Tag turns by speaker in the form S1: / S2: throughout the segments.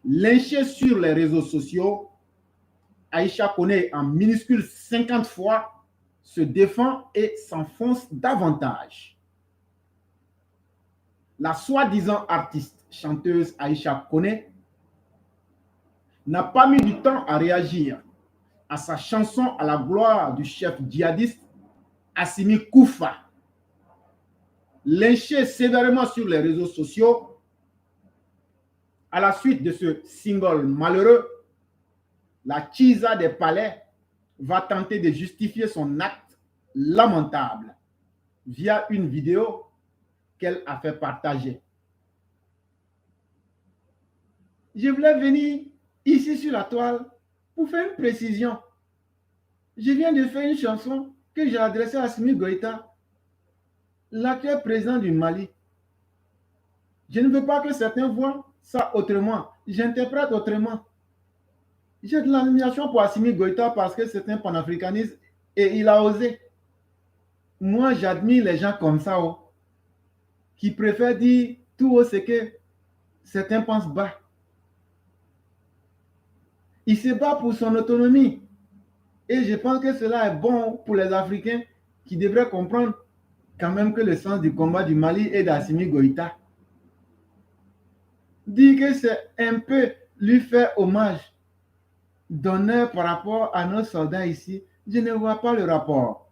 S1: Lynchée sur les réseaux sociaux, Aïcha Koné en minuscule 50 fois se défend et s'enfonce davantage. La soi-disant artiste chanteuse Aïcha Koné n'a pas mis du temps à réagir à sa chanson à la gloire du chef djihadiste Assimi Koufa. Lynché sévèrement sur les réseaux sociaux, à la suite de ce single malheureux, la Chiza des palais va tenter de justifier son acte lamentable via une vidéo qu'elle a fait partager. Je voulais venir ici sur la toile pour faire une précision. Je viens de faire une chanson que j'ai adressée à Assimi Goïta, l'actuel président du Mali. Je ne veux pas que certains voient ça autrement. J'interprète autrement. J'ai de l'admiration pour Assimi Goïta parce que c'est un panafricaniste et il a osé. Moi, j'admire les gens comme ça, qui préfèrent dire tout haut ce que certains pensent bas. Il se bat pour son autonomie. Et je pense que cela est bon pour les Africains qui devraient comprendre quand même que le sens du combat du Mali est d'Assimi Goïta. Dire que c'est un peu lui faire hommage d'honneur par rapport à nos soldats ici, je ne vois pas le rapport.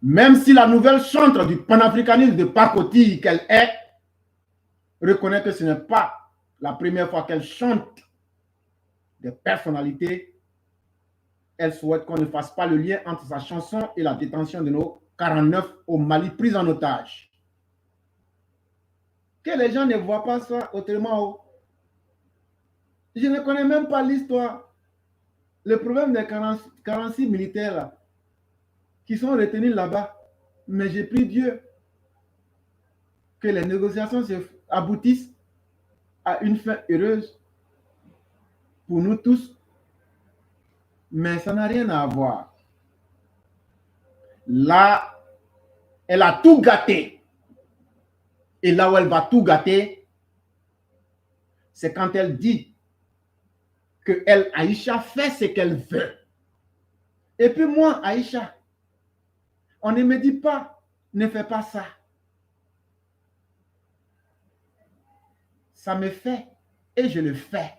S1: Même si la nouvelle chantre du panafricanisme de pacotille qu'elle est, reconnaît que ce n'est pas la première fois qu'elle chante des personnalités, elle souhaite qu'on ne fasse pas le lien entre sa chanson et la détention de nos 49 au Mali pris en otage. Que les gens ne voient pas ça autrement. Je ne connais même pas l'histoire. Le problème des 46 militaires là, qui sont retenus là-bas. Mais j'ai pris Dieu que les négociations aboutissent à une fin heureuse pour nous tous. Mais ça n'a rien à voir. Là, elle a tout gâté. Et là où elle va tout gâter, c'est quand elle dit que elle, Aïcha, fait ce qu'elle veut. Et puis moi, Aïcha, on ne me dit pas, ne fais pas ça. Ça me fait et je le fais.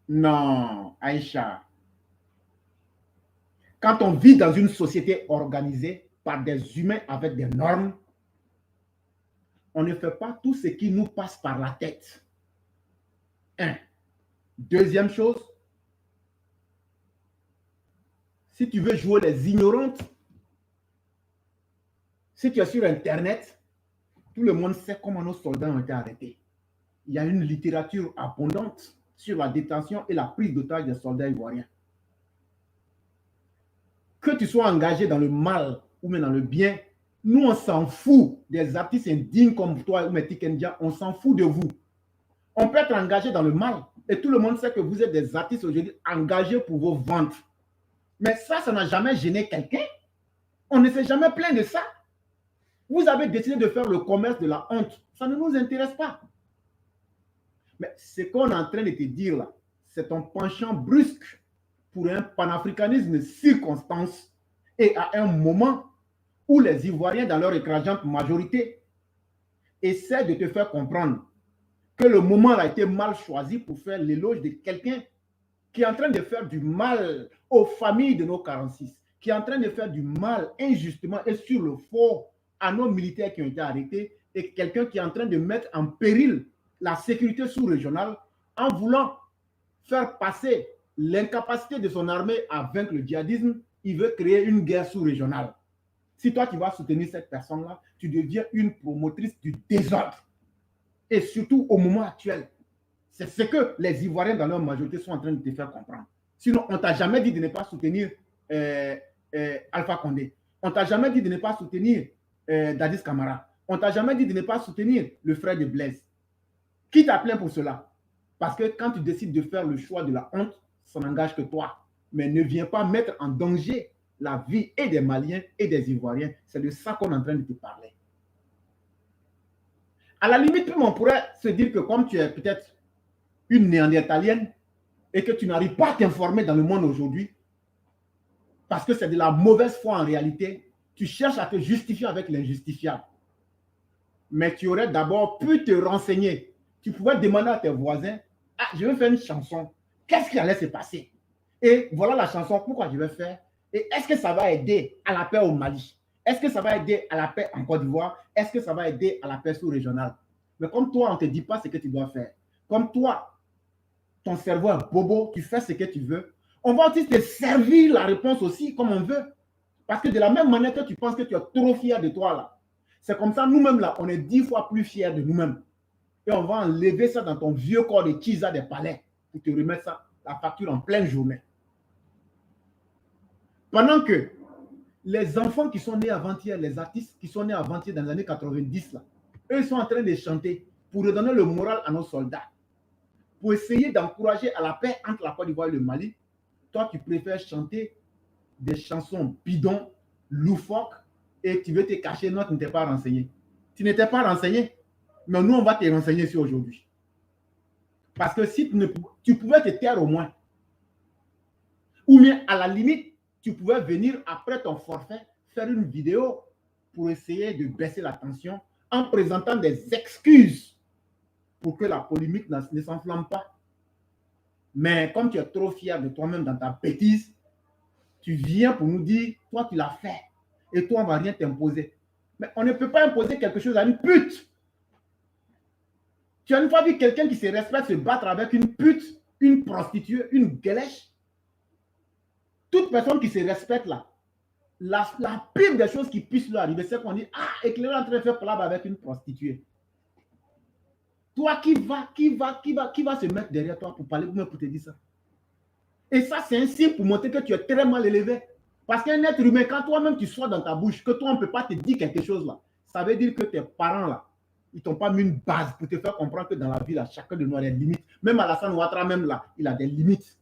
S1: Non, Aïcha. Quand on vit dans une société organisée par des humains avec des normes, on ne fait pas tout ce qui nous passe par la tête. Un. Deuxième chose, si tu veux jouer les ignorantes, si tu es sur Internet, tout le monde sait comment nos soldats ont été arrêtés. Il y a une littérature abondante sur la détention et la prise d'otage des soldats ivoiriens. Que tu sois engagé dans le mal ou même dans le bien, nous, on s'en fout des artistes indignes comme toi ou Meti Kendia, on s'en fout de vous. On peut être engagé dans le mal et tout le monde sait que vous êtes des artistes aujourd'hui engagés pour vos ventes. Mais ça n'a jamais gêné quelqu'un. On ne s'est jamais plaint de ça. Vous avez décidé de faire le commerce de la honte. Ça ne nous intéresse pas. Mais ce qu'on est en train de te dire là, c'est un penchant brusque pour un panafricanisme circonstance et à un moment où les Ivoiriens, dans leur écrasante majorité, essaient de te faire comprendre que le moment a été mal choisi pour faire l'éloge de quelqu'un qui est en train de faire du mal aux familles de nos 46, qui est en train de faire du mal injustement et sur le fort à nos militaires qui ont été arrêtés, et quelqu'un qui est en train de mettre en péril la sécurité sous-régionale en voulant faire passer l'incapacité de son armée à vaincre le djihadisme. Il veut créer une guerre sous-régionale. Si toi, tu vas soutenir cette personne-là, tu deviens une promotrice du désordre. Et surtout au moment actuel. C'est ce que les Ivoiriens dans leur majorité sont en train de te faire comprendre. Sinon, on ne t'a jamais dit de ne pas soutenir Alpha Condé. On ne t'a jamais dit de ne pas soutenir Dadis Camara. On ne t'a jamais dit de ne pas soutenir le frère de Blaise. Qui t'a plaint pour cela? Parce que quand tu décides de faire le choix de la honte, ça n'engage que toi. Mais ne viens pas mettre en danger la vie et des Maliens et des Ivoiriens. C'est de ça qu'on est en train de te parler. À la limite, même on pourrait se dire que comme tu es peut-être une néandertalienne et que tu n'arrives pas à t'informer dans le monde aujourd'hui, parce que c'est de la mauvaise foi en réalité, tu cherches à te justifier avec l'injustifiable. Mais tu aurais d'abord pu te renseigner. Tu pouvais demander à tes voisins, ah, je vais faire une chanson. Qu'est-ce qui allait se passer? Et voilà la chanson, pourquoi je vais faire? Et est-ce que ça va aider à la paix au Mali? Est-ce que ça va aider à la paix en Côte d'Ivoire? Est-ce que ça va aider à la paix sous-régionale? Mais comme toi, on ne te dit pas ce que tu dois faire. Comme toi, ton cerveau est bobo, tu fais ce que tu veux. On va aussi te servir la réponse aussi comme on veut. Parce que de la même manière que tu penses que tu es trop fier de toi là, c'est comme ça, nous-mêmes là, on est 10 fois plus fiers de nous-mêmes. Et on va enlever ça dans ton vieux corps de Chiza des palais pour te remettre ça, la facture en pleine journée. Pendant que les enfants qui sont nés avant-hier, les artistes qui sont nés avant-hier dans les années 90, là, eux, ils sont en train de chanter pour redonner le moral à nos soldats, pour essayer d'encourager à la paix entre la Côte d'Ivoire et le Mali. Toi, tu préfères chanter des chansons bidons, loufoques, et tu veux te cacher, non, tu n'étais pas renseigné. Tu n'étais pas renseigné, mais nous, on va te renseigner ici aujourd'hui. Parce que si tu pouvais te taire au moins, ou bien à la limite, tu pouvais venir après ton forfait faire une vidéo pour essayer de baisser la tension en présentant des excuses pour que la polémique ne s'enflamme pas. Mais comme tu es trop fier de toi-même dans ta bêtise, tu viens pour nous dire, toi tu l'as fait et toi on ne va rien t'imposer. Mais on ne peut pas imposer quelque chose à une pute. Tu as une fois vu quelqu'un qui se respecte se battre avec une pute, une prostituée, une guélèche? Toute personne qui se respecte là, la pire des choses qui puissent lui arriver, c'est qu'on dit, ah, Éclairé est en train de faire palabre avec une prostituée. Toi qui va se mettre derrière toi pour parler, pour te dire ça? Et ça, c'est un signe pour montrer que tu es très mal élevé. Parce qu'un être humain, quand toi-même tu sois dans ta bouche, que toi, on ne peut pas te dire quelque chose là, ça veut dire que tes parents là, ils t'ont pas mis une base pour te faire comprendre que dans la vie là, chacun de nous a des limites. Même Alassane Ouattara, même là, il a des limites.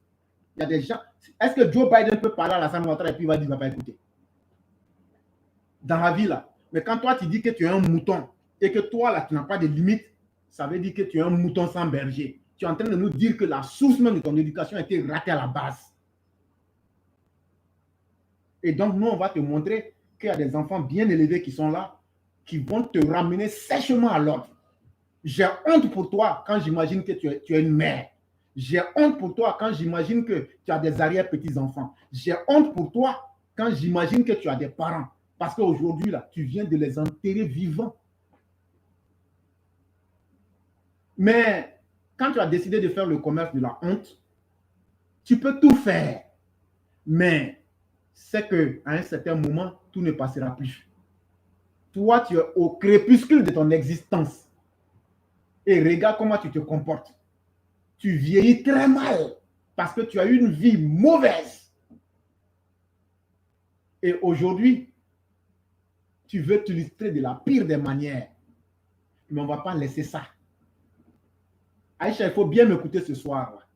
S1: Il y a des gens. Est-ce que Joe Biden peut parler à Alassane Ouattara et puis il va dire, il ne va pas écouter? Dans la vie là. Mais quand toi, tu dis que tu es un mouton et que toi là, tu n'as pas de limites, ça veut dire que tu es un mouton sans berger. Tu es en train de nous dire que la source même de ton éducation a été ratée à la base. Et donc, nous, on va te montrer qu'il y a des enfants bien élevés qui sont là, qui vont te ramener sèchement à l'ordre. J'ai honte pour toi quand j'imagine que tu es une mère. J'ai honte pour toi quand j'imagine que tu as des arrière-petits-enfants. J'ai honte pour toi quand j'imagine que tu as des parents. Parce qu'aujourd'hui, là, tu viens de les enterrer vivants. Mais quand tu as décidé de faire le commerce de la honte, tu peux tout faire. Mais c'est qu'à un certain moment, tout ne passera plus. Toi, tu es au crépuscule de ton existence. Et regarde comment tu te comportes. Tu vieillis très mal parce que tu as eu une vie mauvaise. Et aujourd'hui, tu veux t'illustrer de la pire des manières. Mais on ne va pas laisser ça. Aïcha, il faut bien m'écouter ce soir.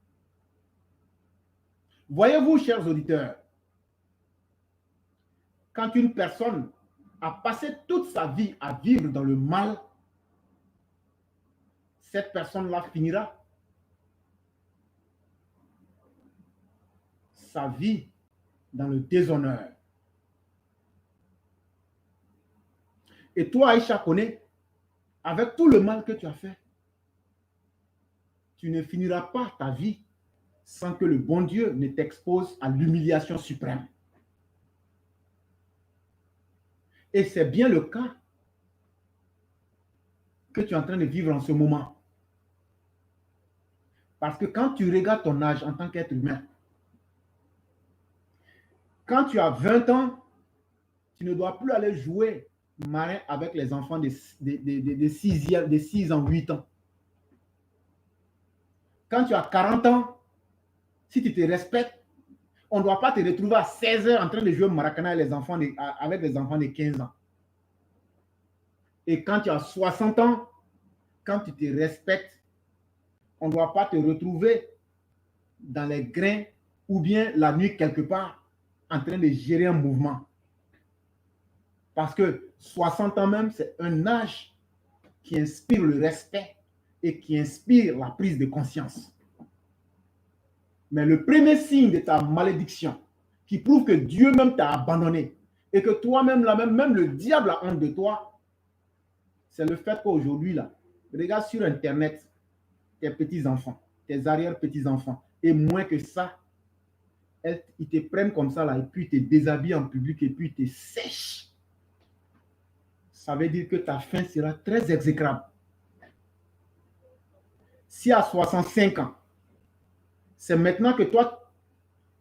S1: Voyez-vous, chers auditeurs, quand une personne a passé toute sa vie à vivre dans le mal, cette personne-là finira sa vie dans le déshonneur. Et toi, Aïcha, connais, avec tout le mal que tu as fait, tu ne finiras pas ta vie sans que le bon Dieu ne t'expose à l'humiliation suprême. Et c'est bien le cas que tu es en train de vivre en ce moment. Parce que quand tu regardes ton âge en tant qu'être humain, quand tu as 20 ans, tu ne dois plus aller jouer marin avec les enfants de 6 ans, 8 ans. Quand tu as 40 ans, si tu te respectes, on ne doit pas te retrouver à 16 heures en train de jouer maracana avec les enfants de 15 ans. Et quand tu as 60 ans, quand tu te respectes, on ne doit pas te retrouver dans les grains ou bien la nuit quelque part en train de gérer un mouvement. Parce que 60 ans même, c'est un âge qui inspire le respect et qui inspire la prise de conscience. Mais le premier signe de ta malédiction, qui prouve que Dieu même t'a abandonné et que toi-même, même le diable a honte de toi, c'est le fait qu'aujourd'hui, là, regarde sur Internet tes petits-enfants, tes arrière-petits-enfants, et moins que ça, ils te prennent comme ça, là, et puis ils te déshabillent en public, et puis ils te sèchent. Ça veut dire que ta fin sera très exécrable. Si à 65 ans, c'est maintenant que toi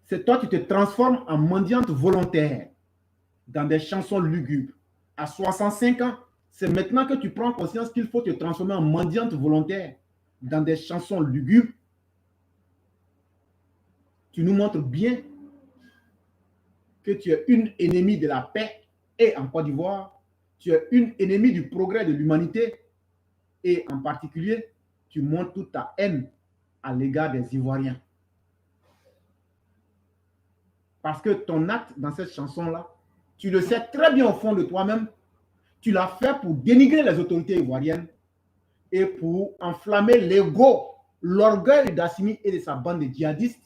S1: tu te transformes en mendiante volontaire dans des chansons lugubres. À 65 ans, c'est maintenant que tu prends conscience qu'il faut te transformer en mendiante volontaire dans des chansons lugubres. Tu nous montres bien que tu es une ennemie de la paix et en Côte d'Ivoire, tu es une ennemie du progrès de l'humanité et en particulier, tu montres toute ta haine à l'égard des Ivoiriens. Parce que ton acte dans cette chanson-là, tu le sais très bien au fond de toi-même, tu l'as fait pour dénigrer les autorités ivoiriennes et pour enflammer l'ego, l'orgueil d'Assimi et de sa bande de djihadistes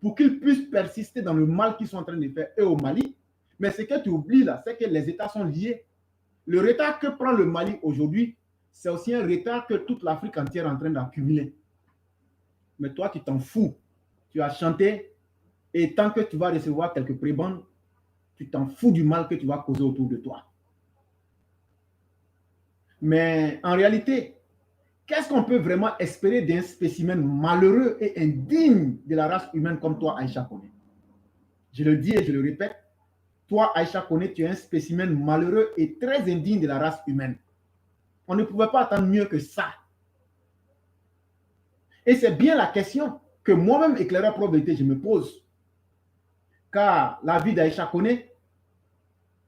S1: pour qu'ils puissent persister dans le mal qu'ils sont en train de faire eux au Mali. Mais ce que tu oublies là, c'est que les États sont liés. Le retard que prend le Mali aujourd'hui, c'est aussi un retard que toute l'Afrique entière est en train d'accumuler. Mais toi, tu t'en fous. Tu as chanté et tant que tu vas recevoir quelques prébendes, tu t'en fous du mal que tu vas causer autour de toi. Mais en réalité, qu'est-ce qu'on peut vraiment espérer d'un spécimen malheureux et indigne de la race humaine comme toi, Aïcha Koné? Je le dis et je le répète, toi, Aïcha Koné, tu es un spécimen malheureux et très indigne de la race humaine. On ne pouvait pas attendre mieux que ça. Et c'est bien la question que moi-même, éclaireur probabilité, je me pose. Car la vie d'Aïcha Koné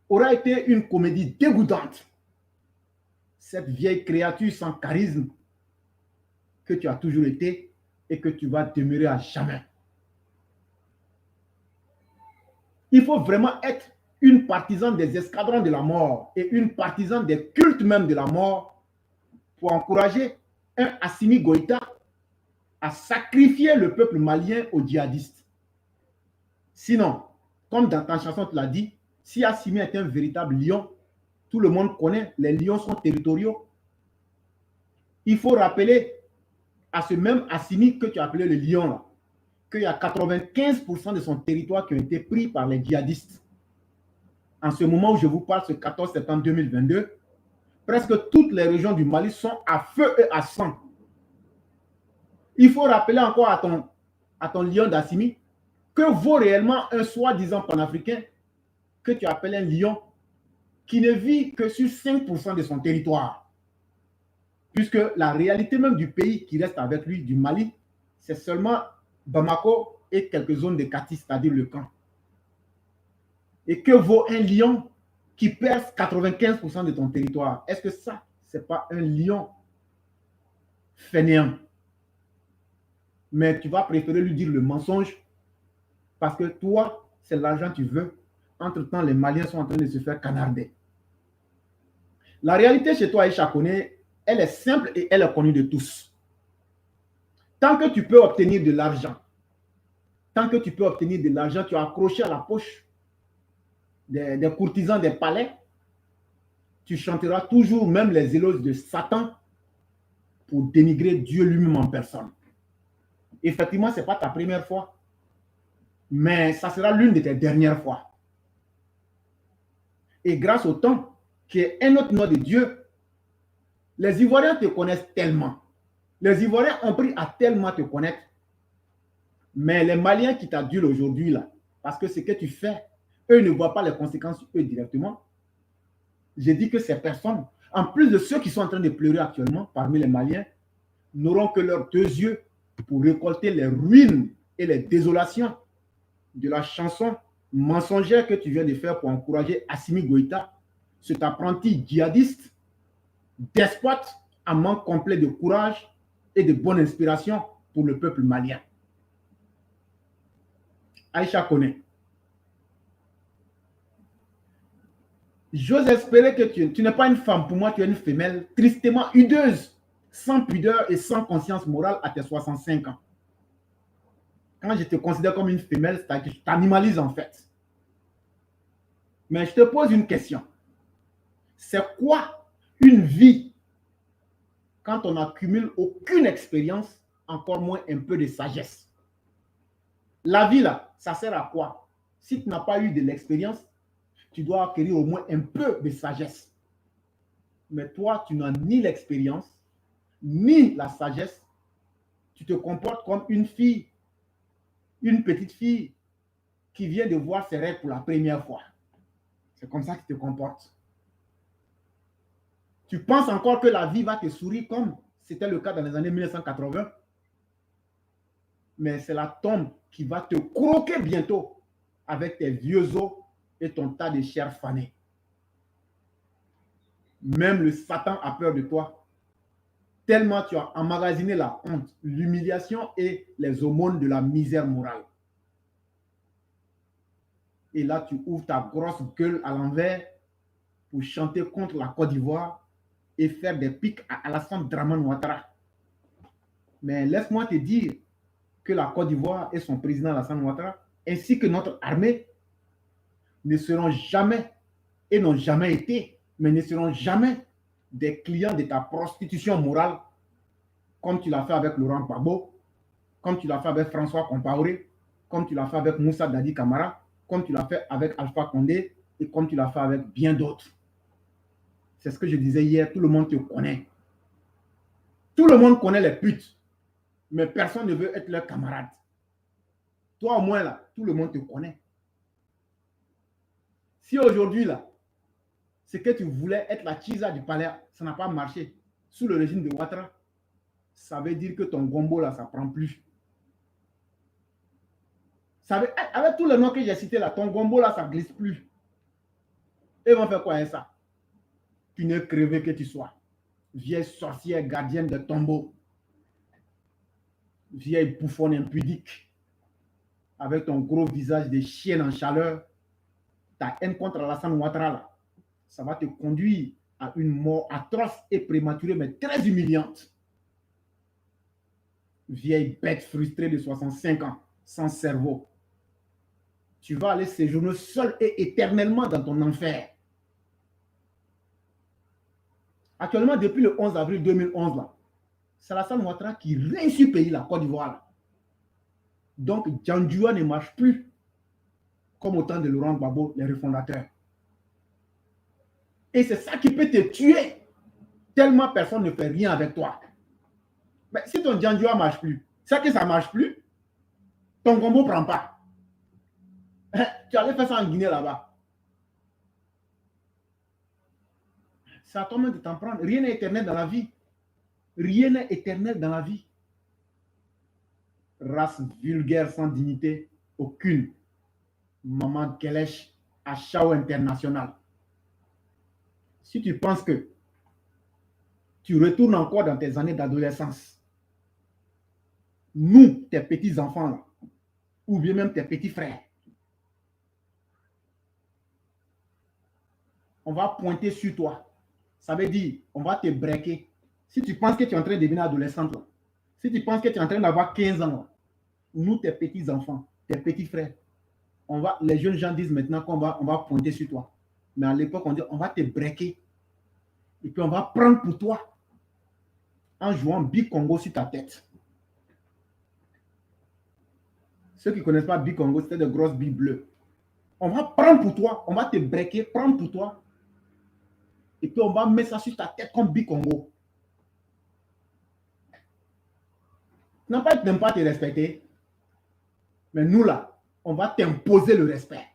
S1: aura été une comédie dégoûtante. Cette vieille créature sans charisme que tu as toujours été et que tu vas demeurer à jamais. Il faut vraiment être une partisane des escadrons de la mort et une partisane des cultes même de la mort pour encourager un Assimi Goïta à sacrifier le peuple malien aux djihadistes. Sinon, comme dans ta chanson tu l'as dit, si Assimi est un véritable lion, tout le monde connaît, les lions sont territoriaux. Il faut rappeler à ce même Assimi que tu as appelé le lion là, qu'il y a 95% de son territoire qui ont été pris par les djihadistes. En ce moment où je vous parle, ce 14 septembre 2022, presque toutes les régions du Mali sont à feu et à sang. Il faut rappeler encore à ton lion d'Assimi que vaut réellement un soi-disant panafricain que tu appelles un lion qui ne vit que sur 5% de son territoire. Puisque la réalité même du pays qui reste avec lui, du Mali, c'est seulement Bamako et quelques zones de Kati, c'est-à-dire le camp. Et que vaut un lion qui perce 95% de ton territoire? Est-ce que ça, ce n'est pas un lion fainéant? Mais tu vas préférer lui dire le mensonge parce que toi, c'est l'argent que tu veux. Entre-temps, les Maliens sont en train de se faire canarder. La réalité chez toi, Aïcha Koné, elle est simple et elle est connue de tous. Tant que tu peux obtenir de l'argent, tu as accroché à la poche des courtisans des palais, tu chanteras toujours même les éloges de Satan pour dénigrer Dieu lui-même en personne. Effectivement, ce n'est pas ta première fois, mais ça sera l'une de tes dernières fois. Et grâce au temps, qui est un autre nom de Dieu, les Ivoiriens te connaissent tellement. Les Ivoiriens ont pris à tellement te connaître. Mais les Maliens qui t'adulent aujourd'hui, là, parce que ce que tu fais, eux ne voient pas les conséquences eux directement. J'ai dit que ces personnes, en plus de ceux qui sont en train de pleurer actuellement parmi les Maliens, n'auront que leurs deux yeux pour récolter les ruines et les désolations de la chanson mensongère que tu viens de faire pour encourager Assimi Goïta, cet apprenti djihadiste, despote, en manque complet de courage et de bonne inspiration pour le peuple malien. Aïcha Koné, J'ose espérer que tu n'es pas une femme. Pour moi, tu es une femelle tristement hideuse, sans pudeur et sans conscience morale à tes 65 ans. Quand je te considère comme une femelle, c'est-à-dire que je t'animalise en fait. Mais je te pose une question. C'est quoi une vie quand on n'accumule aucune expérience, encore moins un peu de sagesse? La vie, là, ça sert à quoi? Si tu n'as pas eu de l'expérience, tu dois acquérir au moins un peu de sagesse. Mais toi, tu n'as ni l'expérience, ni la sagesse. Tu te comportes comme une fille, une petite fille qui vient de voir ses règles pour la première fois. C'est comme ça que tu te comportes. Tu penses encore que la vie va te sourire comme c'était le cas dans les années 1980. Mais c'est la tombe qui va te croquer bientôt avec tes vieux os et ton tas de chair fanée. Même le Satan a peur de toi, tellement tu as emmagasiné la honte, l'humiliation et les aumônes de la misère morale. Et là, tu ouvres ta grosse gueule à l'envers pour chanter contre la Côte d'Ivoire et faire des pics à Alassane Dramane Ouattara. Mais laisse-moi te dire que la Côte d'Ivoire et son président Alassane Ouattara, ainsi que notre armée, ne seront jamais et n'ont jamais été, mais ne seront jamais des clients de ta prostitution morale, comme tu l'as fait avec Laurent Gbagbo, comme tu l'as fait avec François Compaoré, comme tu l'as fait avec Moussa Dadi Camara, comme tu l'as fait avec Alpha Condé et comme tu l'as fait avec bien d'autres. C'est ce que je disais hier, tout le monde te connaît. Tout le monde connaît les putes, mais personne ne veut être leur camarade. Toi au moins là, tout le monde te connaît. Si aujourd'hui là, c'est que tu voulais être la chisa du palais, ça n'a pas marché sous le régime de Ouattara, ça veut dire que ton gombo là, ça ne prend plus. Ça veut, avec tous les noms que j'ai cités là, ton gombo là, ça ne glisse plus. Et ils vont faire quoi avec ça? Tu n'es crevé que tu sois. Vieille sorcière gardienne de tombeau. Vieille bouffonne impudique. Avec ton gros visage de chienne en chaleur. Ta haine contre Alassane Ouattara là, ça va te conduire à une mort atroce et prématurée, mais très humiliante. Vieille bête frustrée de 65 ans, sans cerveau. Tu vas aller séjourner seul et éternellement dans ton enfer. Actuellement, depuis le 11 avril 2011, là, c'est Alassane Ouattara qui règne sur le pays, la Côte d'Ivoire. Là. Donc, Djandjoua ne marche plus comme au temps de Laurent Gbagbo, les refondateurs. Et c'est ça qui peut te tuer, tellement personne ne fait rien avec toi. Mais si ton Djandjoua ne marche plus, c'est que ça ne marche plus, ton combo ne prend pas. Tu allais faire ça en Guinée là-bas. C'est à toi-même de t'en prendre. Rien n'est éternel dans la vie. Rien n'est éternel dans la vie. Race vulgaire sans dignité, aucune. Maman Kelesh à Chao International. Si tu penses que tu retournes encore dans tes années d'adolescence, nous, tes petits-enfants, là, ou bien même tes petits frères, on va pointer sur toi. Ça veut dire, on va te breaker. Si tu penses que tu es en train de devenir adolescente, là, si tu penses que tu es en train d'avoir 15 ans, là, nous, tes petits-enfants, tes petits frères, les jeunes gens disent maintenant qu'on va pointer sur toi. Mais à l'époque, on dit, on va te breaker. Et puis, on va prendre pour toi en jouant Big Congo sur ta tête. Ceux qui ne connaissent pas Big Congo, c'était de grosses billes bleues. On va prendre pour toi, on va te breaker, prendre pour toi. Et puis, on va mettre ça sur ta tête comme Big Congo. Tu n'as pas même pas à te respecter. Mais nous, là, on va t'imposer le respect.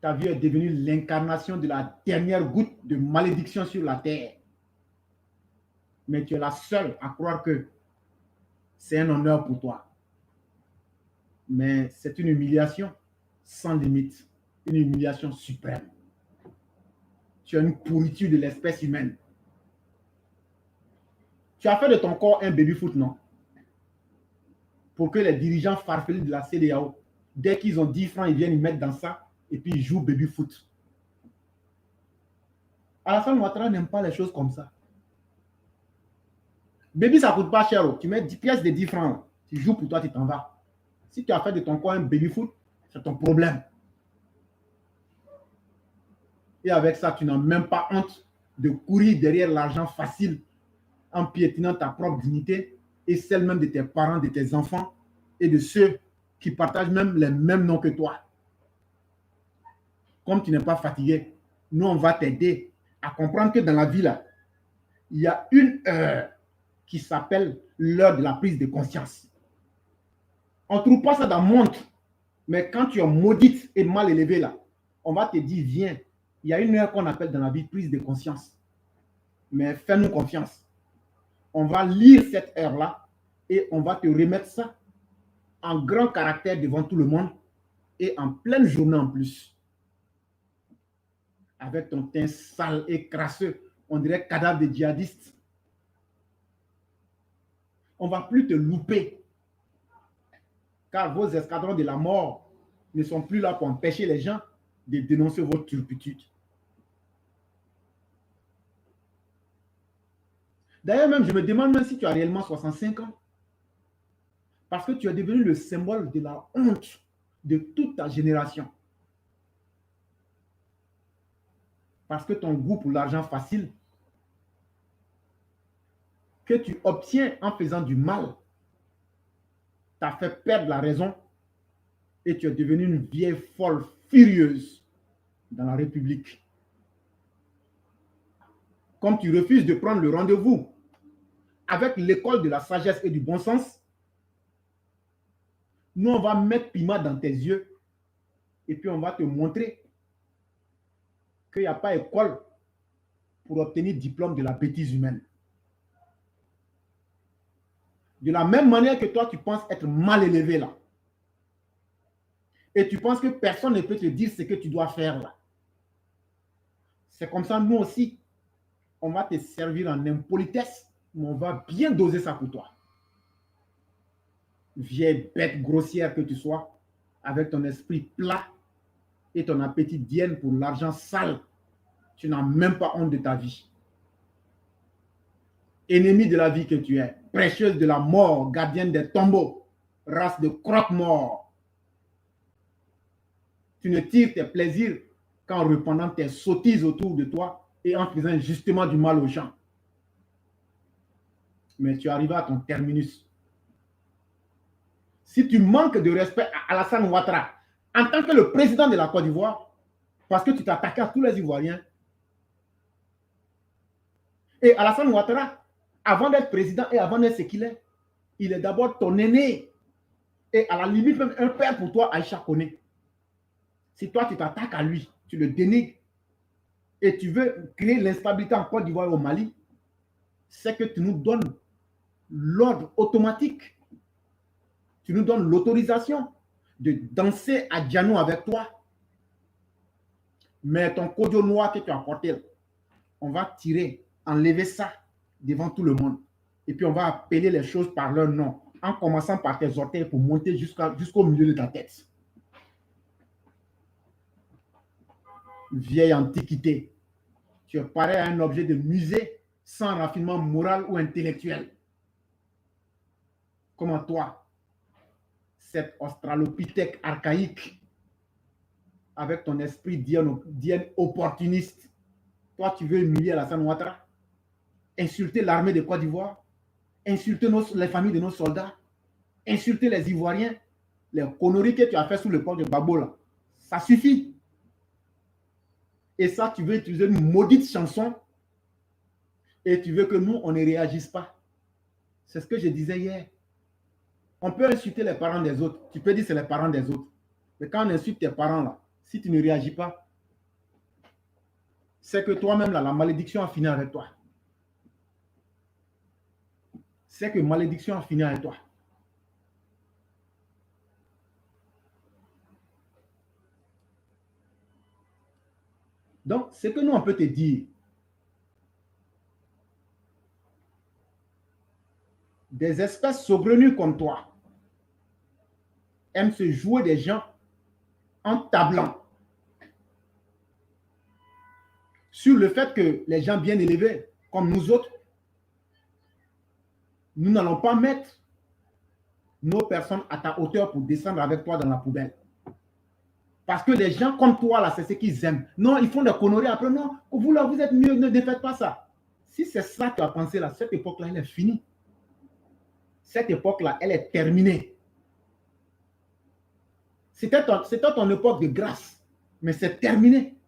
S1: Ta vie est devenue l'incarnation de la dernière goutte de malédiction sur la terre. Mais tu es la seule à croire que c'est un honneur pour toi. Mais c'est une humiliation sans limite, une humiliation suprême. Tu as une pourriture de l'espèce humaine. Tu as fait de ton corps un baby-foot, non? Pour que les dirigeants farfelus de la CEDEAO Dès qu'ils ont 10 francs, ils viennent y mettre dans ça et puis ils jouent baby foot. Alassane Ouattara n'aime pas les choses comme ça. Baby, ça ne coûte pas cher. Tu mets 10 pièces de 10 francs. Tu joues pour toi, tu t'en vas. Si tu as fait de ton coin un baby foot, c'est ton problème. Et avec ça, tu n'as même pas honte de courir derrière l'argent facile en piétinant ta propre dignité et celle même de tes parents, de tes enfants et de ceux qui partagent même les mêmes noms que toi. Comme tu n'es pas fatigué, nous, on va t'aider à comprendre que dans la vie, là, il y a une heure qui s'appelle l'heure de la prise de conscience. On ne trouve pas ça dans le monde, mais quand tu es maudite et mal élevée, là, on va te dire, viens, il y a une heure qu'on appelle dans la vie prise de conscience. Mais fais-nous confiance. On va lire cette heure-là et on va te remettre ça en grand caractère devant tout le monde et en pleine journée en plus. Avec ton teint sale et crasseux, on dirait cadavre de djihadiste. On ne va plus te louper. Car vos escadrons de la mort ne sont plus là pour empêcher les gens de dénoncer votre turpitude. D'ailleurs, même, je me demande même si tu as réellement 65 ans. Parce que tu es devenu le symbole de la honte de toute ta génération. Parce que ton goût pour l'argent facile que tu obtiens en faisant du mal t'a fait perdre la raison et tu es devenu une vieille folle furieuse dans la République. Comme tu refuses de prendre le rendez-vous avec l'école de la sagesse et du bon sens, nous, on va mettre piment dans tes yeux et puis on va te montrer qu'il n'y a pas école pour obtenir diplôme de la bêtise humaine. De la même manière que toi, tu penses être mal élevé là. Et tu penses que personne ne peut te dire ce que tu dois faire là. C'est comme ça, nous aussi, on va te servir en impolitesse, mais on va bien doser ça pour toi. Vieille bête grossière que tu sois, avec ton esprit plat et ton appétit d'hyène pour l'argent sale, tu n'as même pas honte de ta vie. Ennemi de la vie que tu es, prêcheuse de la mort, gardienne des tombeaux, race de croque-mort. Tu ne tires tes plaisirs qu'en répandant tes sottises autour de toi et en faisant justement du mal aux gens. Mais tu arrives à ton terminus. Si tu manques de respect à Alassane Ouattara en tant que le président de la Côte d'Ivoire, parce que tu t'attaques à tous les Ivoiriens, et Alassane Ouattara, avant d'être président et avant d'être ce qu'il est, il est d'abord ton aîné. Et à la limite, même un père pour toi, Aïcha Koné. Si toi, tu t'attaques à lui, tu le dénigres, et tu veux créer l'instabilité en Côte d'Ivoire et au Mali, c'est que tu nous donnes l'ordre automatique. Tu nous donnes l'autorisation de danser à Diano avec toi. Mais ton kodio noir que tu as porté, on va tirer, enlever ça devant tout le monde. Et puis on va appeler les choses par leur nom, en commençant par tes orteils pour monter jusqu'au milieu de ta tête. Vieille antiquité. Tu es pareil à un objet de musée sans raffinement moral ou intellectuel. Comment toi, cet australopithèque archaïque, avec ton esprit d'hyène opportuniste, toi tu veux humilier Alassane Ouattara, insulter l'armée de Côte d'Ivoire, insulter les familles de nos soldats, insulter les Ivoiriens, les conneries que tu as fait sous le port de Babo, là, ça suffit. Et ça, tu veux utiliser une maudite chanson et tu veux que nous, on ne réagisse pas. C'est ce que je disais hier. On peut insulter les parents des autres. Tu peux dire que c'est les parents des autres. Mais quand on insulte tes parents, là, si tu ne réagis pas, c'est que toi-même, là, la malédiction a fini avec toi. C'est que malédiction a fini avec toi. Donc, ce que nous, on peut te dire, des espèces saugrenues comme toi, aime se jouer des gens en tablant sur le fait que les gens bien élevés, comme nous autres, nous n'allons pas mettre nos personnes à ta hauteur pour descendre avec toi dans la poubelle. Parce que les gens comme toi, là, c'est ce qu'ils aiment. Non, ils font des conneries après. Non, vous, là, vous êtes mieux, ne défaites pas ça. Si c'est ça que tu as pensé, là, cette époque-là, elle est finie. Cette époque-là, elle est terminée. C'était ton époque de grâce, mais c'est terminé.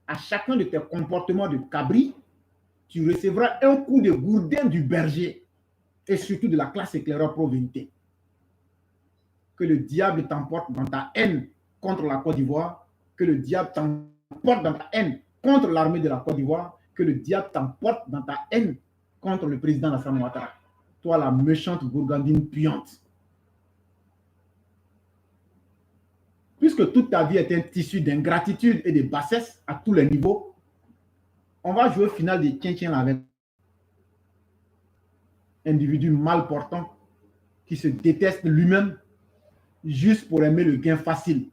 S1: À chacun de tes comportements de cabri, tu recevras un coup de gourdin du berger et surtout de la classe éclaireur pro-vérité. Que le diable t'emporte dans ta haine contre la Côte d'Ivoire, que le diable t'emporte dans ta haine contre l'armée de la Côte d'Ivoire, que le diable t'emporte dans ta haine contre le président Alassane Ouattara. Toi, la méchante gourgandine puante. Puisque toute ta vie est un tissu d'ingratitude et de bassesse à tous les niveaux, on va jouer au final des tien-tien avec un individu mal portant qui se déteste lui-même juste pour aimer le gain facile.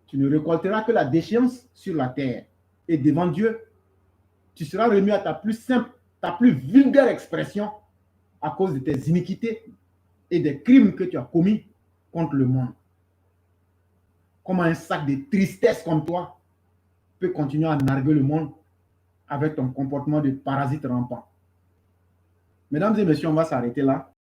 S1: Tu ne récolteras que la déchéance sur la terre. Et devant Dieu, tu seras remis à ta plus simple, ta plus vulgaire expression à cause de tes iniquités et des crimes que tu as commis contre le monde. Comment un sac de tristesse comme toi peut continuer à narguer le monde avec ton comportement de parasite rampant. Mesdames et messieurs, on va s'arrêter là.